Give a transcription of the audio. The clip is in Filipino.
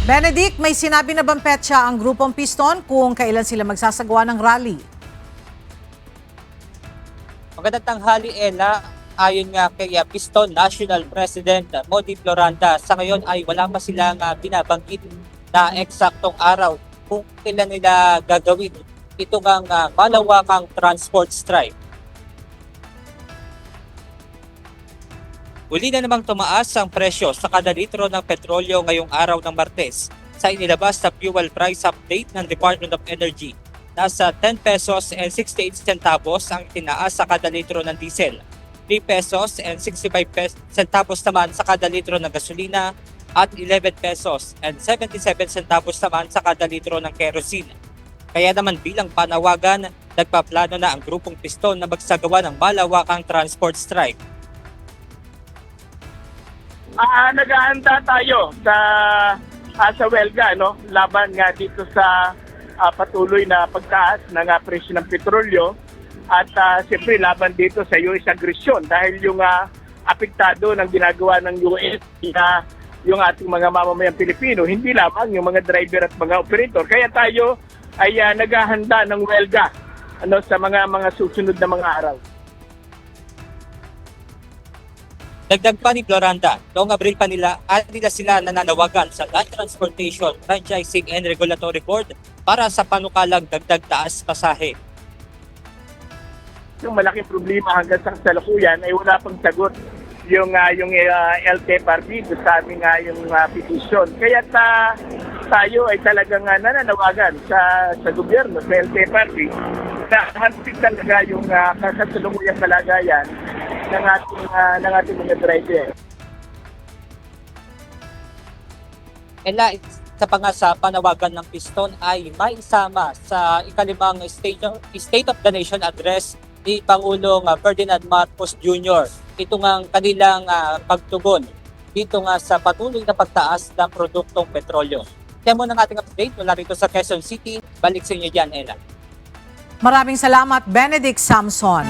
Benedict, may sinabi na bang petsa ang grupong Piston kung kailan sila magsasagawa ng rally? Magandang tanghali, Ella. Ayon nga kay Piston National President Modi Floranda, sa ngayon ay wala pa silang binabanggit na eksaktong araw kung kailan nila gagawin ito ang malawakang transport strike. Uli na namang tumaas ang presyo sa kada litro ng petrolyo ngayong araw ng Martes sa inilabas na fuel price update ng Department of Energy. Nasa 10 pesos and 68 centavos ang tinaas sa kada litro ng diesel, 3 pesos and 65 centavos naman sa kada litro ng gasolina at 11 pesos and 77 centavos naman sa kada litro ng kerosene. Kaya naman bilang panawagan, nagpaplano na ang grupong Piston na magsagawa ng malawakang transport strike. Naghahanda tayo sa welga, no? Laban nga dito sa patuloy na pagtaas ng presyo ng petrolyo at siyempre laban dito sa US aggression dahil yung apektado ng ginagawa ng US na yung ating mga mamamayang Pilipino, hindi lamang yung mga driver at mga operator. Kaya tayo ay naghahanda ng welga sa mga susunod na mga araw. Dagdag pa ni Floranda, noong Abril pa nila sila nananawagan sa Land Transportation, Franchising and Regulatory Board para sa panukalang dagdag taas pasahe. Yung malaking problema hanggang sa kasalukuyan ay wala pang sagot yung LTFRB sa aming yung petition. Kaya tayo ay talagang nananawagan sa gobyerno, sa LTFRB, na hanapin talaga yung kasalukuyang kalagayan ng ating mga driver. Ella, sa sa panawagan ng Piston ay maisama sa ikalimang State of the Nation address ni Pangulong Ferdinand Marcos Jr. Ito nga kanilang pagtugon dito nga sa patuloy na pagtaas ng produktong petrolyo. Kaya mo ng ating update mula rito sa Quezon City. Balik sa inyo dyan, Ella. Maraming salamat, Benedict Samson.